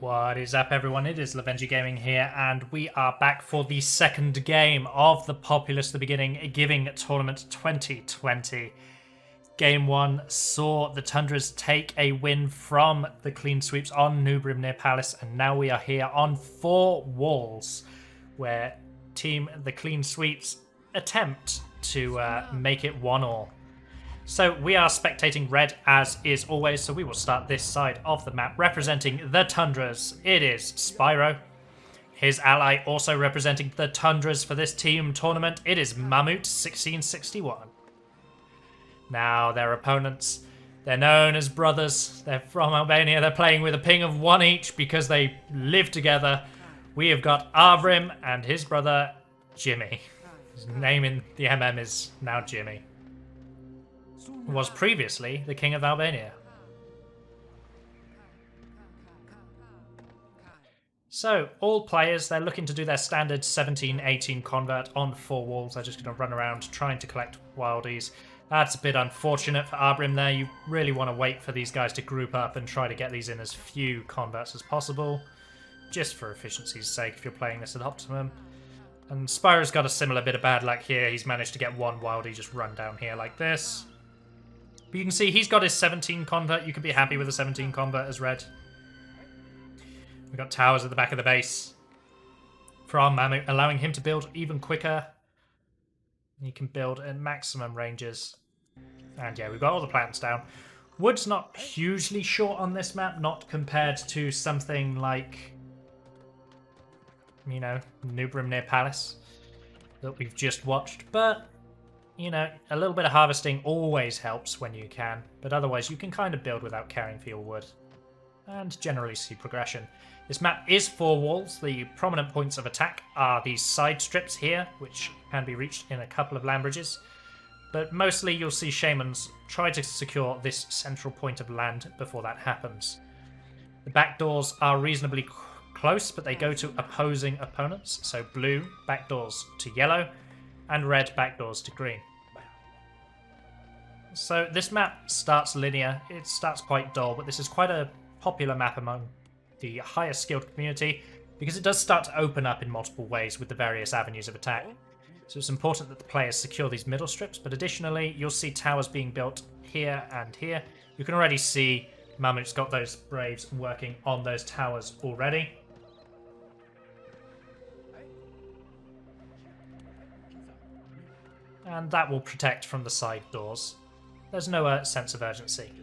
What is up, everyone? It is Lovenji Gaming here, and we are back for the second game of the Populous, the beginning giving tournament 2020. Game 1 saw the Tundras take a win from the clean sweeps on Arbrim near Palace, and now we are here on 4 walls, where Team the Clean Sweeps attempt to make it 1-1. So we are spectating red as is always, so we will start this side of the map representing the Tundras. It is Spryo. His ally also representing the Tundras for this team tournament. It is Mammoet 1661. Now their opponents, they're known as brothers. They're from Albania. They're playing with a ping of 1 each because they live together. We have got Arbrim and his brother Jimmy. His name in the MM is now Jimmy. Was previously the King of Albania. So, all players, they're looking to do their standard 17-18 convert on 4 walls. They're just going to run around trying to collect wildies. That's a bit unfortunate for Arbrim there. You really want to wait for these guys to group up and try to get these in as few converts as possible, just for efficiency's sake if you're playing this at optimum. And Spyro's got a similar bit of bad luck here. He's managed to get 1 wildie just run down here like this. But you can see he's got his 17 convert. You can be happy with a 17 convert as red. We've got towers at the back of the base from Mammoet, allowing him to build even quicker. He can build at maximum ranges. And yeah, we've got all the plants down. Wood's not hugely short on this map, not compared to something like, you know, Arbrim near Palace that we've just watched. But you know, a little bit of harvesting always helps when you can, but otherwise you can kind of build without caring for your wood, and generally see progression. This map is 4 walls. The prominent points of attack are these side strips here, which can be reached in a couple of land bridges, but mostly you'll see shamans try to secure this central point of land before that happens. The back doors are reasonably close, but they go to opposing opponents, so blue backdoors to yellow, and red backdoors to green. So this map starts linear. It starts quite dull, but this is quite a popular map among the higher skilled community because it does start to open up in multiple ways with the various avenues of attack. So it's important that the players secure these middle strips, but additionally you'll see towers being built here and here. You can already see Mammoet's got those Braves working on those towers already. And that will protect from the side doors. There's no sense of urgency.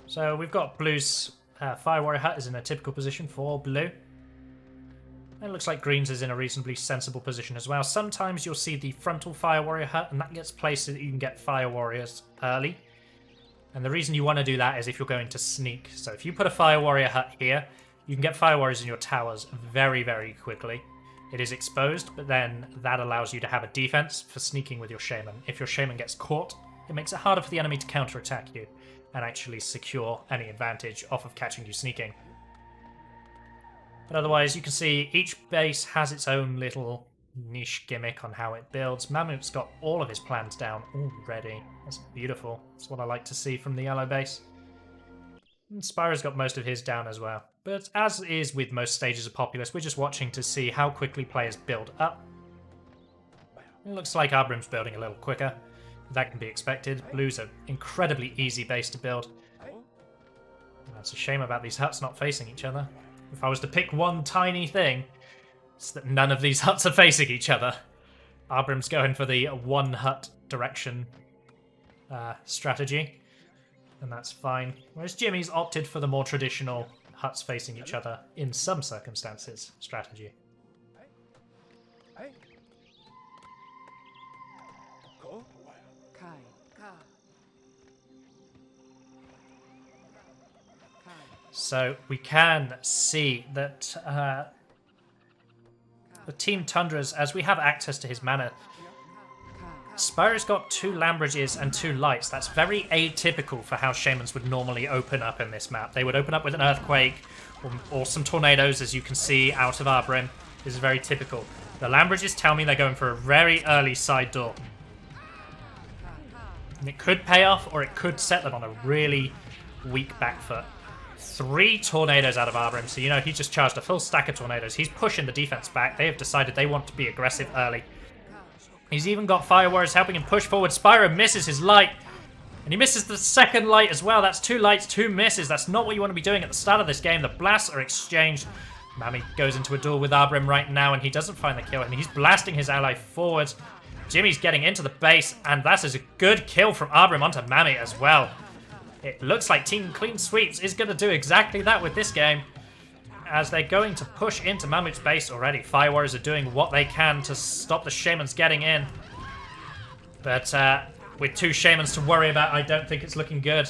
So we've got Blue's Fire Warrior Hut is in a typical position for Blue. And it looks like Green's is in a reasonably sensible position as well. Sometimes you'll see the frontal Fire Warrior Hut, and that gets placed so that you can get Fire Warriors early. And the reason you want to do that is if you're going to sneak. So if you put a Fire Warrior Hut here, you can get Fire Warriors in your towers very, very quickly. It is exposed, but then that allows you to have a defense for sneaking with your Shaman. If your Shaman gets caught, it makes it harder for the enemy to counterattack you and actually secure any advantage off of catching you sneaking. But otherwise, you can see each base has its own little niche gimmick on how it builds. Mammoet's got all of his plans down already. That's beautiful. That's what I like to see from the yellow base. And Spyro's got most of his down as well. But as is with most stages of Populous, we're just watching to see how quickly players build up. It looks like Arbrim's building a little quicker. That can be expected. Blue's an incredibly easy base to build. That's a shame about these huts not facing each other. If I was to pick one tiny thing, it's that none of these huts are facing each other. Arbrim's going for the 1 hut direction strategy, and that's fine. Whereas Jimmy's opted for the more traditional huts facing each other in some circumstances strategy. So we can see that the Team Tundras, as we have access to his mana, Spyro's got 2 land bridges and 2 lights. That's very atypical for how Shamans would normally open up in this map. They would open up with an Earthquake or some Tornadoes, as you can see out of Arbrim. This is very typical. The land bridges tell me they're going for a very early side door. And it could pay off, or it could set them on a really weak back foot. 3 tornadoes out of Arbrim, so you know he just charged a full stack of tornadoes. He's pushing the defense back. They have decided they want to be aggressive early. He's even got Fire Warriors helping him push forward. Spryo misses his light, and he misses the second light as well. That's 2 lights, 2 misses. That's not what you want to be doing at the start of this game. The blasts are exchanged. Mami goes into a duel with Arbrim right now, and he doesn't find the kill, and he's blasting his ally forward. Jimmy's getting into the base, and that is a good kill from Arbrim onto Mami as well. It looks like Team Clean Sweeps is going to do exactly that with this game, as they're going to push into Mammoth's base already. Fire Warriors are doing what they can to stop the Shamans getting in. But with 2 Shamans to worry about, I don't think it's looking good.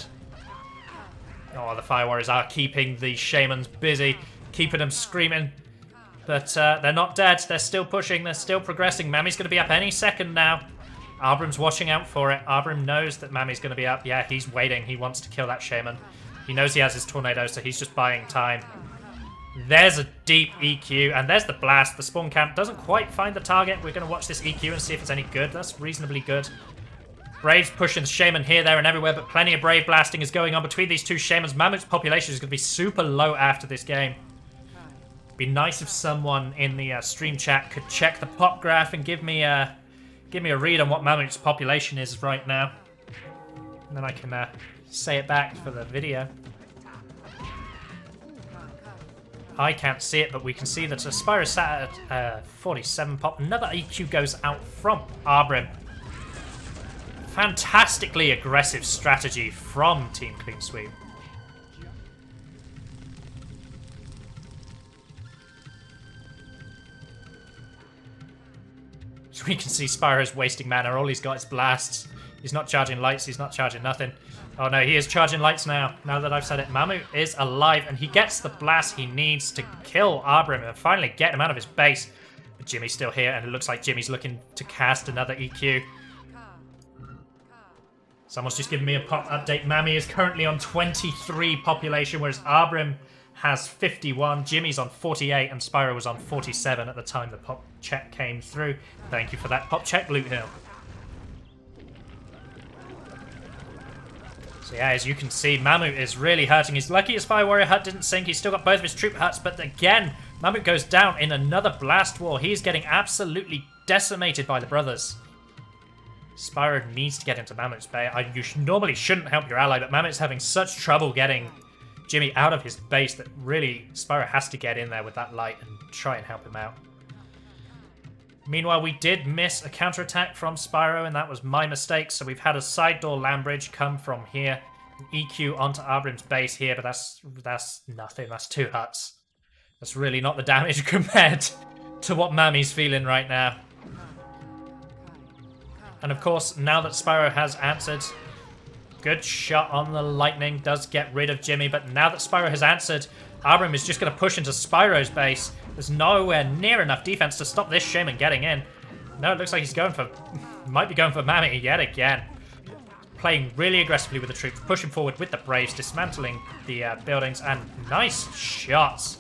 Oh, the Fire Warriors are keeping the Shamans busy, keeping them screaming. But they're not dead. They're still pushing. They're still progressing. Mami's going to be up any second now. Arbrim's watching out for it. Arbrim knows that Mami's going to be up. Yeah, he's waiting. He wants to kill that Shaman. He knows he has his tornado, so he's just buying time. There's a deep EQ, and there's the blast. The spawn camp doesn't quite find the target. We're going to watch this EQ and see if it's any good. That's reasonably good. Brave's pushing the Shaman here, there, and everywhere, but plenty of Brave blasting is going on between these 2 Shamans. Mammoth's population is going to be super low after this game. Be nice if someone in the stream chat could check the pop graph and give me a read on what Mammoth's population is right now, and then I can say it back for the video. I can't see it, but we can see that Spryo sat at 47 pop. Another EQ goes out from Arbrim. Fantastically aggressive strategy from Team Clean Sweep. So we can see Spyro's wasting mana. All he's got is blasts. He's not charging lights. He's not charging nothing. Oh no, he is charging lights now. Now that I've said it, Mamu is alive, and he gets the blast he needs to kill Arbrim and finally get him out of his base. But Jimmy's still here, and it looks like Jimmy's looking to cast another EQ. Someone's just given me a pop update. Mami is currently on 23 population, whereas Arbrim has 51. Jimmy's on 48, and Spryo was on 47 at the time the pop check came through. Thank you for that pop check, Loot Hill. So yeah, as you can see, Mamu is really hurting. He's lucky his Fire Warrior hut didn't sink. He's still got both of his troop huts, but again, Mamu goes down in another blast war. He's getting absolutely decimated by the brothers. Spyro needs to get into Mammoth's Bay. You normally shouldn't help your ally, but Mammoth's having such trouble getting Jimmy out of his base that really Spyro has to get in there with that light and try and help him out. Meanwhile, we did miss a counterattack from Spyro, and that was my mistake. So we've had a side door land bridge come from here, an EQ onto Arbrim's base here, but that's nothing. That's 2 huts. That's really not the damage compared to what Mami's feeling right now. And of course, now that Spyro has answered, good shot on the lightning, does get rid of Jimmy, but now that Spyro has answered, Arbrim is just going to push into Spyro's base. There's nowhere near enough defense to stop this Shaman getting in. No, it looks like he's going for, might be going for Mami yet again. Playing really aggressively with the troops, pushing forward with the Braves, dismantling the buildings, and nice shots.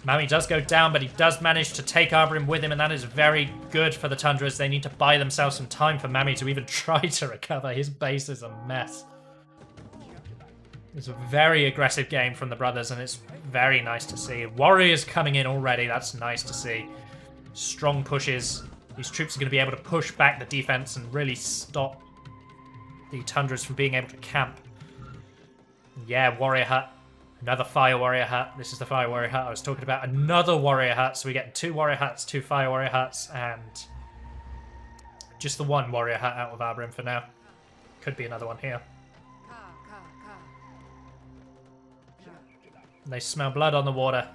Mami does go down, but he does manage to take Arbrim with him, and that is very good for the Tundras. They need to buy themselves some time for Mami to even try to recover. His base is a mess. It's a very aggressive game from the brothers, and it's very nice to see. Warriors coming in already. That's nice to see. Strong pushes. These troops are going to be able to push back the defense and really stop the Tundras from being able to camp. Yeah, Warrior Hut. Another Fire Warrior Hut. This is the Fire Warrior Hut I was talking about. Another Warrior Hut. So we get 2 Warrior Huts, 2 Fire Warrior Huts, and just the 1 Warrior Hut out of Arbrim for now. Could be another one here. They smell blood on the water.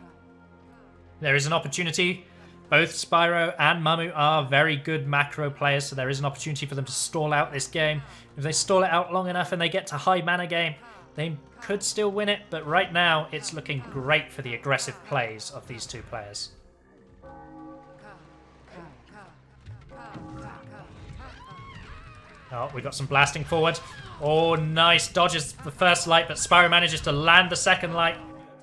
There is an opportunity. Both Spyro and Mamu are very good macro players, so there is an opportunity for them to stall out this game. If they stall it out long enough and they get to high mana game, they could still win it, but right now it's looking great for the aggressive plays of these 2 players. Oh, we got some blasting forward. Oh, nice. Dodges the first light, but Spyro manages to land the second light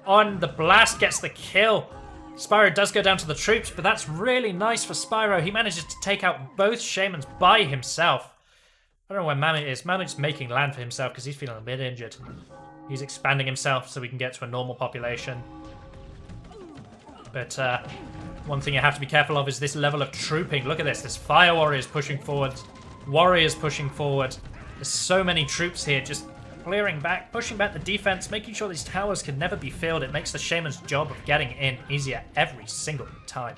on the blast, gets the kill. Spyro does go down to the troops, but that's really nice for Spyro. He manages to take out both Shamans by himself. I don't know where Mammoth is. Mammoth's making land for himself because he's feeling a bit injured. He's expanding himself so we can get to a normal population. But one thing you have to be careful of is this level of trooping. Look at this. There's fire warriors pushing forward. Warriors pushing forward. There's so many troops here just clearing back, pushing back the defense, making sure these towers can never be filled. It makes the Shaman's job of getting in easier every single time.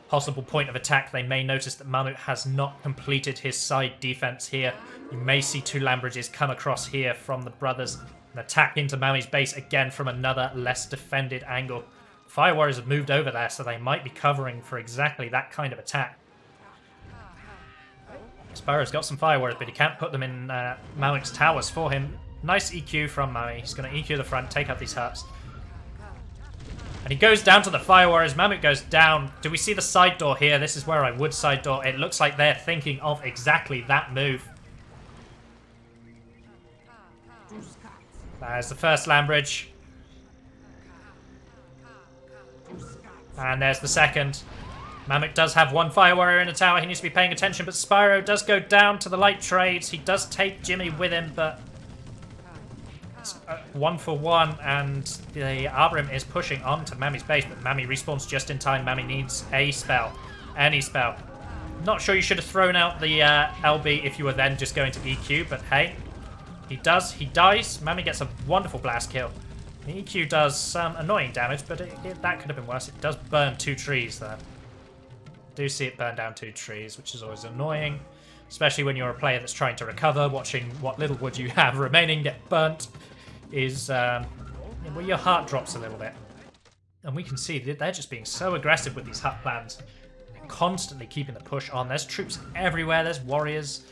Possible point of attack. They may notice that Mammoth has not completed his side defense here. You may see two Lambridges come across here from the brothers and attack into Mami's base again from another less defended angle. Fire Warriors have moved over there, so they might be covering for exactly that kind of attack. Spyro's got some Fire Warriors, but he can't put them in Mammoth's towers for him. Nice EQ from Mami. He's going to EQ the front, take out these huts. And he goes down to the Fire Warriors. Mammoth goes down. Do we see the side door here? This is where I would side door. It looks like they're thinking of exactly that move. There's the first Lambridge. And there's the second. Mammoth does have one Fire Warrior in the tower. He needs to be paying attention, but Spyro does go down to the light trades. He does take Jimmy with him, but it's 1-for-1, and the Arbrim is pushing on to Mami's base, but Mami respawns just in time. Mami needs a spell. Any spell. Not sure you should have thrown out the LB if you were then just going to EQ, but hey. He does. He dies. Mami gets a wonderful blast kill. The EQ does some annoying damage, but that could have been worse. It does burn 2 trees, though. Do see it burn down 2 trees, which is always annoying. Especially when you're a player that's trying to recover, watching what little wood you have remaining get burnt is, well, your heart drops a little bit. And we can see that they're just being so aggressive with these hut plans. They're constantly keeping the push on. There's troops everywhere. There's warriors.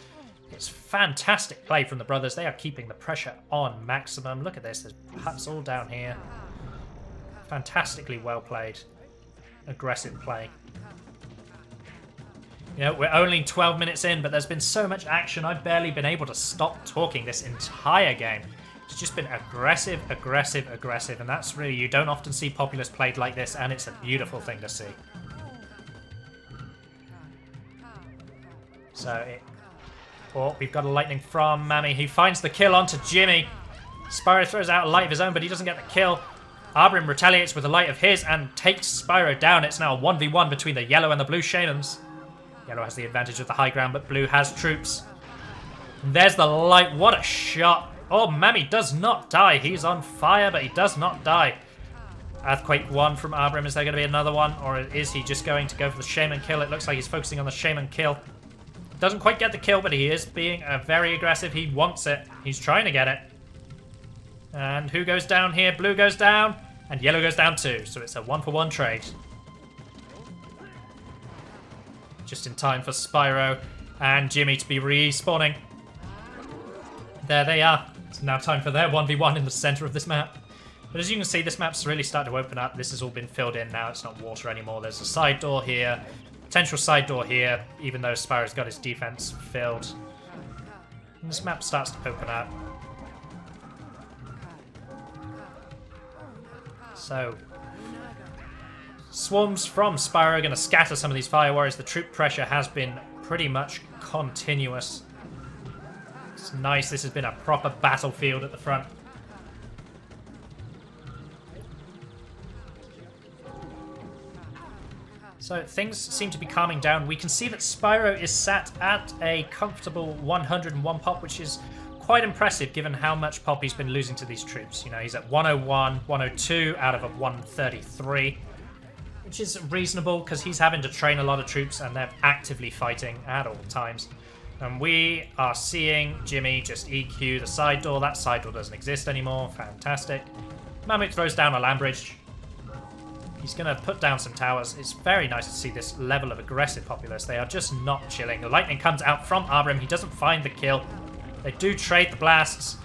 It's fantastic play from the brothers. They are keeping the pressure on maximum. Look at this. There's huts all down here. Fantastically well played. Aggressive play. You know, we're only 12 minutes in, but there's been so much action. I've barely been able to stop talking this entire game. It's just been aggressive, aggressive, aggressive. And that's really, you don't often see Populous played like this, and it's a beautiful thing to see. So, oh, we've got a lightning from Mami. He finds the kill onto Jimmy. Spyro throws out a light of his own, but he doesn't get the kill. Arbrim retaliates with a light of his and takes Spyro down. It's now a 1v1 between the yellow and the blue Shamans. Yellow has the advantage of the high ground, but blue has troops. And there's the light. What a shot. Oh, Mami does not die. He's on fire, but he does not die. Earthquake 1 from Arbrim. Is there going to be another one? Or is he just going to go for the Shaman kill? It looks like he's focusing on the Shaman kill. Doesn't quite get the kill, but he is being very aggressive. He wants it. He's trying to get it. And who goes down here? Blue goes down, and yellow goes down too. So it's a 1-for-1 trade. Just in time for Spyro and Jimmy to be respawning. There they are. It's now time for their 1v1 in the center of this map. But as you can see, this map's really starting to open up. This has all been filled in now. It's not water anymore. There's a side door here. Potential side door here, even though Spyro's got his defense filled. And this map starts to open up. So, swarms from Spyro are going to scatter some of these Fire Warriors. The troop pressure has been pretty much continuous. It's nice. This has been a proper battlefield at the front. So things seem to be calming down. We can see that Spyro is sat at a comfortable 101 pop, which is quite impressive given how much pop he's been losing to these troops. You know, he's at 101, 102 out of a 133, which is reasonable because he's having to train a lot of troops and they're actively fighting at all times. And we are seeing Jimmy just EQ the side door. That side door doesn't exist anymore. Fantastic. Mammoth throws down a Lambridge. He's going to put down some towers. It's very nice to see this level of aggressive Populous. They are just not chilling. The lightning comes out from Arbrim. He doesn't find the kill. They do trade the blasts.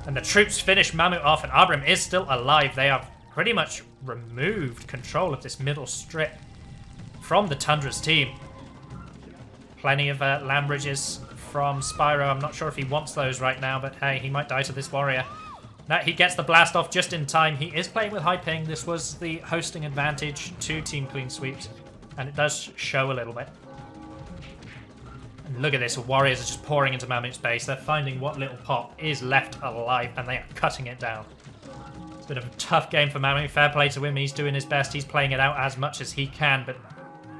And the troops finish Mammoth off, and Arbrim is still alive. They have pretty much removed control of this middle strip from the Tundras team. Plenty of Lambridges from Spyro. I'm not sure if he wants those right now, but hey, he might die to this warrior. Now he gets the blast off just in time. He is playing with high ping. This was the hosting advantage to Team Clean Sweeps, and it does show a little bit. And look at this, warriors are just pouring into Mammoth's base. They're finding what little pop is left alive, and they are cutting it down. It's a bit of a tough game for Mammoth. Fair play to him. He's doing his best. He's playing it out as much as he can, but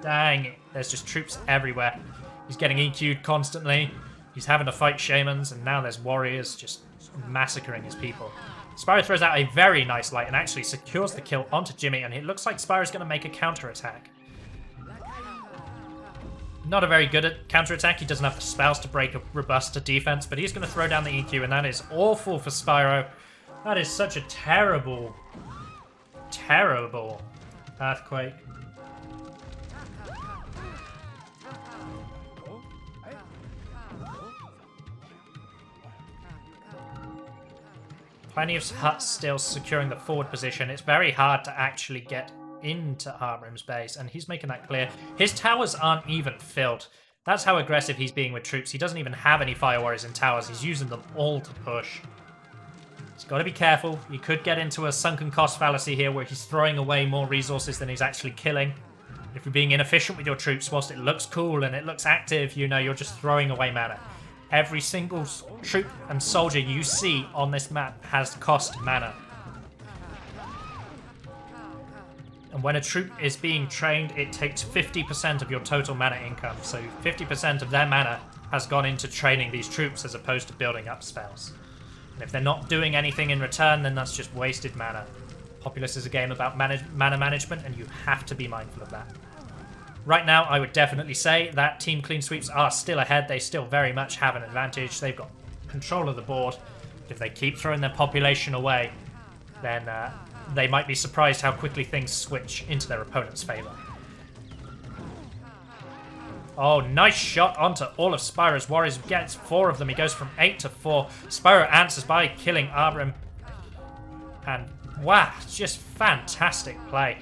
dang, there's just troops everywhere. He's getting EQ'd constantly. He's having to fight shamans, and now there's warriors just massacring his people. Spryo throws out a very nice light and actually secures the kill onto Jimmy, and it looks like Spyro's going to make a counter-attack. Not a very good counter-attack. He doesn't have the spells to break a robust defense, but he's going to throw down the EQ, and that is awful for Spyro. That is such a terrible, terrible earthquake. Plenty of huts still securing the forward position. It's very hard to actually get into Arbrim's base, and he's making that clear. His towers aren't even filled. That's how aggressive he's being with troops. He doesn't even have any fire warriors in towers. He's using them all to push. He's got to be careful. He could get into a sunken cost fallacy here where he's throwing away more resources than he's actually killing. If you're being inefficient with your troops, whilst it looks cool and it looks active, you know you're just throwing away mana. Every single troop and soldier you see on this map has cost mana. And when a troop is being trained, it takes 50% of your total mana income. So 50% of their mana has gone into training these troops as opposed to building up spells. And if they're not doing anything in return, then that's just wasted mana. Populous is a game about mana management, and you have to be mindful of that. Right now, I would definitely say that team clean sweeps are still ahead. They still very much have an advantage. They've got control of the board. If they keep throwing their population away, then they might be surprised how quickly things switch into their opponent's favor. Oh, nice shot onto all of Spyro's warriors. Gets 4 of them. He goes from 8 to 4. Spyro answers by killing Arbrim. And wow, just fantastic play.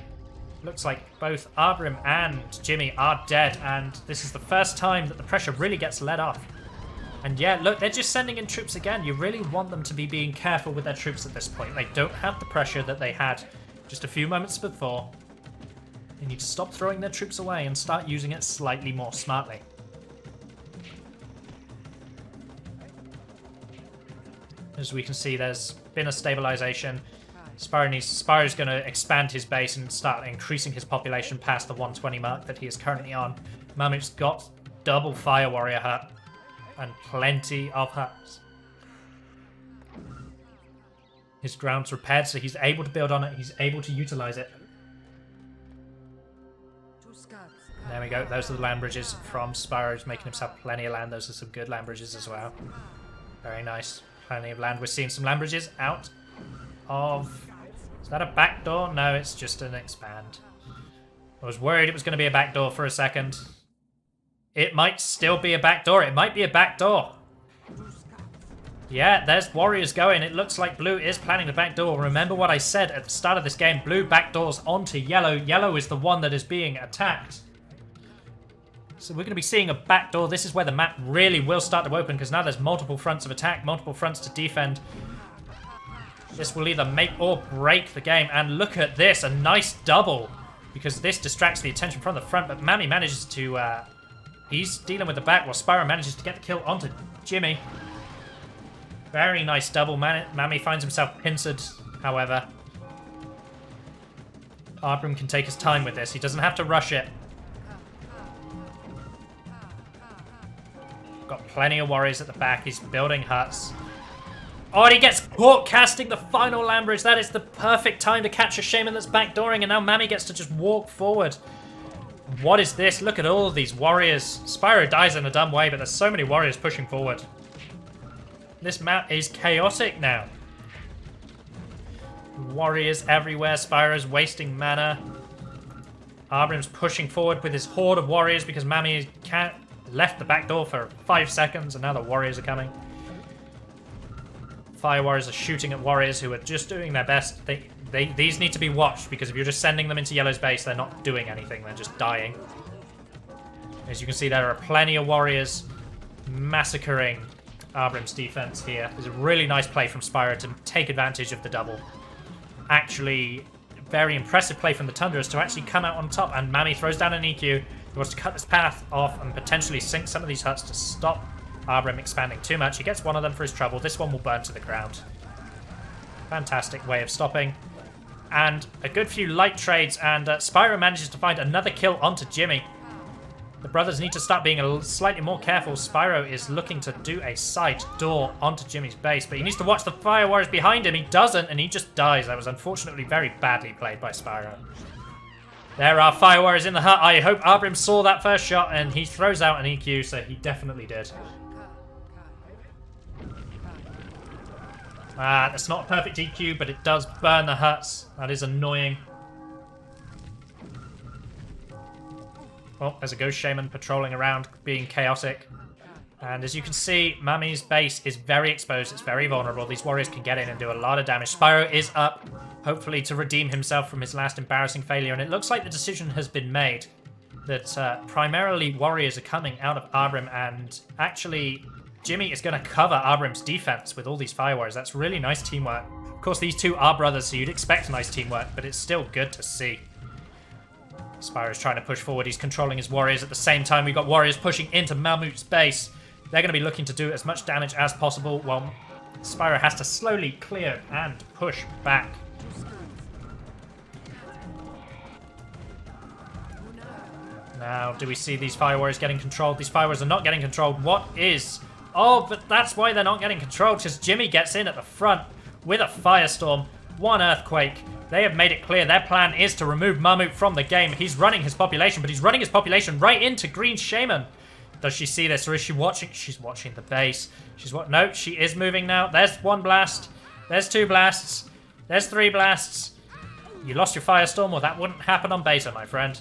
Looks like both Arbrim and Jimmy are dead, and this is the first time that the pressure really gets let off. And yeah, look, they're just sending in troops again. You really want them to be being careful with their troops at this point. They don't have the pressure that they had just a few moments before. They need to stop throwing their troops away and start using it slightly more smartly. As we can see, there's been a stabilization. Spyro's going to expand his base and start increasing his population past the 120 mark that he is currently on. Mammoth's got double Fire Warrior hut and plenty of huts. His ground's repaired, so he's able to build on it. He's able to utilize it. There we go. Those are the land bridges from Spyro's, making himself plenty of land. Those are some good land bridges as well. Very nice. Plenty of land. We're seeing some land bridges out of... Is that a back door? No, it's just an expand. I was worried it was going to be a back door for a second. It might still be a back door. It might be a back door. Yeah, there's warriors going. It looks like blue is planning the back door. Remember what I said at the start of this game. Blue backdoors onto yellow. Yellow is the one that is being attacked. So we're going to be seeing a back door. This is where the map really will start to open, because now there's multiple fronts of attack, multiple fronts to defend. This will either make or break the game. And look at this, a nice double. Because this distracts the attention from the front. But Mammy manages to... he's dealing with the back while Spyro manages to get the kill onto Jimmy. Very nice double. Mammy finds himself pincered, however. Arbrim can take his time with this. He doesn't have to rush it. Got plenty of warriors at the back. He's building huts. Oh, and he gets caught casting the final land bridge. That is the perfect time to catch a shaman that's backdooring, and now Mammy gets to just walk forward. What is this? Look at all of these warriors. Spyro dies in a dumb way, but there's so many warriors pushing forward. This map is chaotic now. Warriors everywhere. Spyro's wasting mana. Arbrim's pushing forward with his horde of warriors because Mammy left the back door for 5 seconds, and now the warriors are coming. Fire warriors are shooting at warriors who are just doing their best. These need to be watched, because if you're just sending them into Yellow's base, they're not doing anything. They're just dying. As you can see, there are plenty of warriors massacring Arbrim's defense here. It's a really nice play from Spyro to take advantage of the double. Actually, very impressive play from the Tundras to actually come out on top, and Mammy throws down an EQ. He wants to cut this path off and potentially sink some of these huts to stop Arbrim expanding too much. He gets one of them for his trouble. This one will burn to the ground. Fantastic way of stopping. And a good few light trades, and Spryo manages to find another kill onto Jimmy. The brothers need to start being slightly more careful. Spryo is looking to do a side door onto Jimmy's base, but he needs to watch the fire warriors behind him. He doesn't, and he just dies. That was unfortunately very badly played by Spryo. There are fire warriors in the hut. I hope Arbrim saw that first shot, and he throws out an EQ, so he definitely did. That's not a perfect EQ, but it does burn the huts. That is annoying. Oh, there's a ghost shaman patrolling around, being chaotic. And as you can see, Mami's base is very exposed. It's very vulnerable. These warriors can get in and do a lot of damage. Spryo is up, hopefully to redeem himself from his last embarrassing failure. And it looks like the decision has been made that primarily warriors are coming out of Arbrim, and actually Jimmy is going to cover Arbrim's defense with all these fire warriors. That's really nice teamwork. Of course, these two are brothers, so you'd expect nice teamwork, but it's still good to see. Spryo's trying to push forward. He's controlling his warriors. At the same time, we've got warriors pushing into Mammut's base. They're going to be looking to do as much damage as possible, while Spryo has to slowly clear and push back. Now, do we see these fire warriors getting controlled? These fire warriors are not getting controlled. What is... Oh, but that's why they're not getting controlled, because Jimmy gets in at the front with a firestorm, one earthquake. They have made it clear their plan is to remove Mammut from the game. He's running his population, but he's running his population right into Green Shaman. Does she see this, or is she watching? She's watching the base. She's what? No, she is moving now. There's one blast. There's two blasts. There's three blasts. You lost your firestorm, or that wouldn't happen on beta, my friend.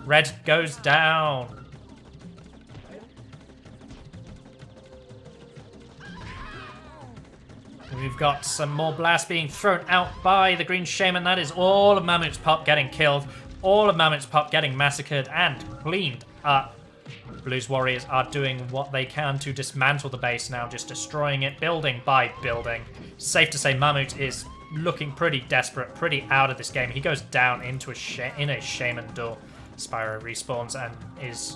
Red goes down. We've got some more blasts being thrown out by the Green Shaman. That is all of Mammut's pop getting killed. All of Mammut's pop getting massacred and cleaned up. Blue's warriors are doing what they can to dismantle the base now, just destroying it building by building. Safe to say Mammut is looking pretty desperate, pretty out of this game. He goes down into a Shaman duel. Spryo respawns and is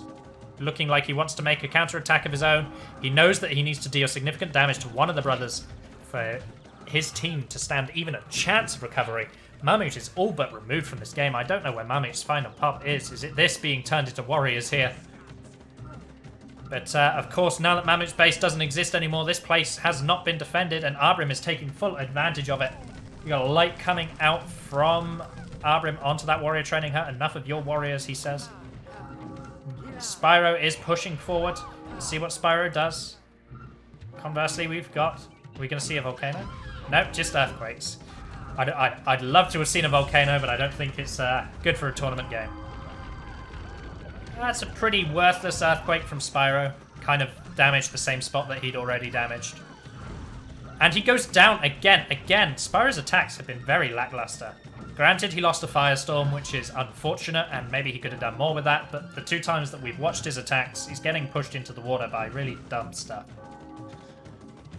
looking like he wants to make a counterattack of his own. He knows that he needs to deal significant damage to one of the brothers for his team to stand even a chance of recovery. Mammut is all but removed from this game. I don't know where Mammut's final pop is. Is it this being turned into warriors here? But of course, now that Mammut's base doesn't exist anymore, this place has not been defended, and Arbrim is taking full advantage of it. We got a light coming out from Arbrim onto that warrior training hut. Enough of your warriors, he says. Spryo is pushing forward. Let's see what Spryo does. Conversely, we've got... Are we going to see a volcano? Nope, just earthquakes. I'd love to have seen a volcano, but I don't think it's good for a tournament game. That's a pretty worthless earthquake from Spryo. Kind of damaged the same spot that he'd already damaged. And he goes down again. Spyro's attacks have been very lackluster. Granted, he lost a firestorm, which is unfortunate, and maybe he could have done more with that, but the two times that we've watched his attacks, he's getting pushed into the water by really dumb stuff.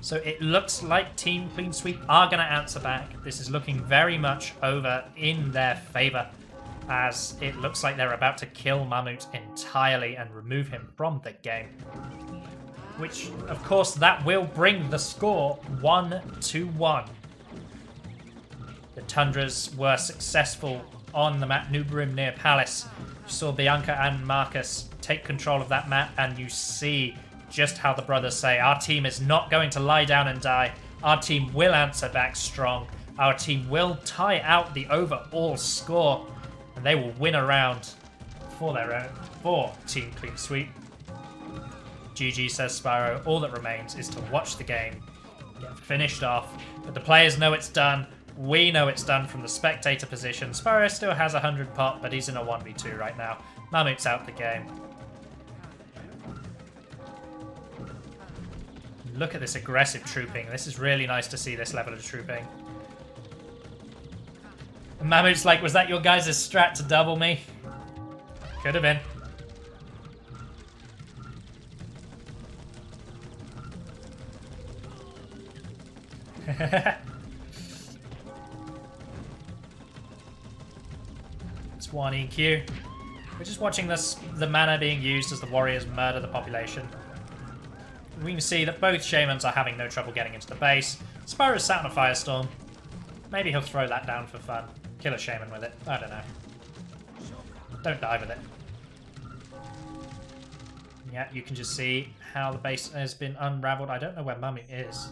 So it looks like Team Clean Sweep are going to answer back. This is looking very much over in their favor, as it looks like they're about to kill Mammut entirely and remove him from the game. Which, of course, that will bring the score 1-1. The Tundras were successful on the map Arbrim near Palace. You saw Bianca and Marcus take control of that map, and you see just how the brothers say, our team is not going to lie down and die. Our team will answer back strong. Our team will tie out the overall score, and they will win a round for their own, for Team Clean Sweep. GG, says Spryo. All that remains is to watch the game get finished off. But the players know it's done. We know it's done from the spectator position. Spryo still has 100 pop, but he's in a 1v2 right now. Mammut's out the game. Look at this aggressive trooping. This is really nice to see this level of trooping. And Mammut's like, was that your guys' strat to double me? Could have been. It's one EQ. We're just watching this, the mana being used as the warriors murder the population. We can see that both shamans are having no trouble getting into the base. Spyro's sat on a firestorm. Maybe he'll throw that down for fun. Kill a shaman with it. I don't know. Don't die with it. Yeah, you can just see how the base has been unraveled. I don't know where Mummy is.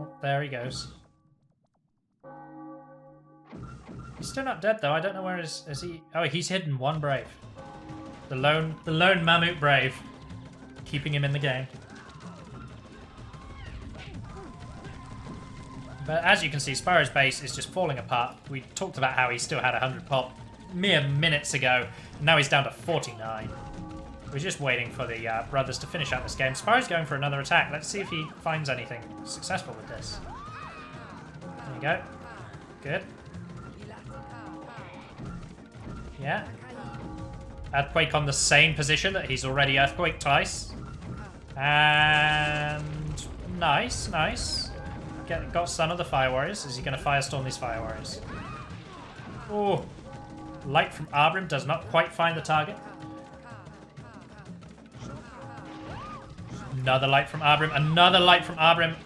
Oh, there he goes. He's still not dead though. I don't know where is he. Oh, he's hidden. One brave. The lone Mammoth brave, keeping him in the game. But as you can see, Spyro's base is just falling apart. We talked about how he still had 100 pop mere minutes ago. Now he's down to 49. We're just waiting for the brothers to finish out this game. Spyro's going for another attack. Let's see if he finds anything successful with this. There you go. Good. Yeah. Earthquake on the same position that he's already Earthquake twice. And nice, nice. Got Son of the Fire Warriors. Is he going to Firestorm these Fire Warriors? Oh. Light from Arbrim does not quite find the target. Another light from Arbrim. Another light from Arbrim.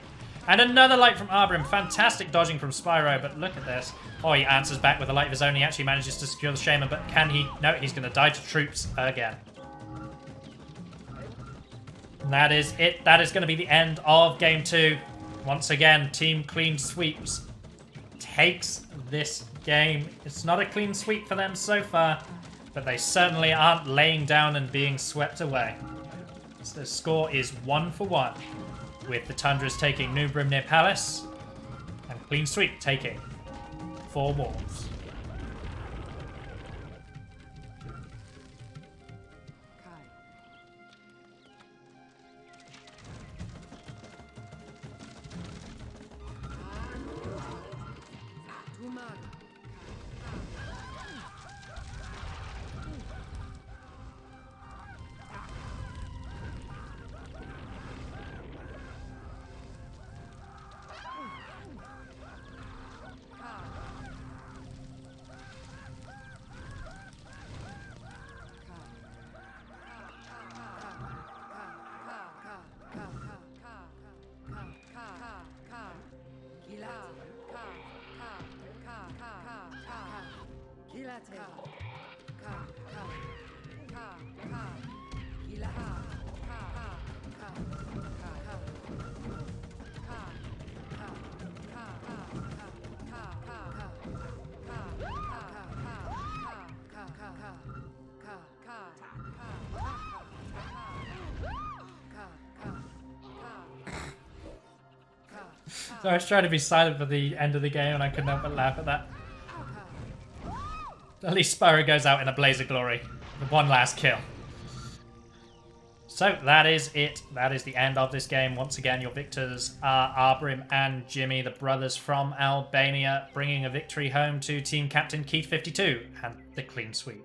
And another light from Arbrim. Fantastic dodging from Spyro, but look at this. Oh, he answers back with a light of his own. He actually manages to secure the Shaman, but can he? No, he's going to die to troops again. And that is it. That is going to be the end of Game 2. Once again, Team Clean Sweeps takes this game. It's not a clean sweep for them so far, but they certainly aren't laying down and being swept away. So the score is 1-1, with the Tundras taking New Brimnir Palace and Clean Sweep taking 4 walls. So I was trying to be silent for the end of the game and I couldn't help but laugh at that. At least Spyro goes out in a blaze of glory with one last kill. So that is it. That is the end of this game. Once again, your victors are Arbrim and Jimmy, the brothers from Albania, bringing a victory home to Team Captain Keith 52 and the clean sweep.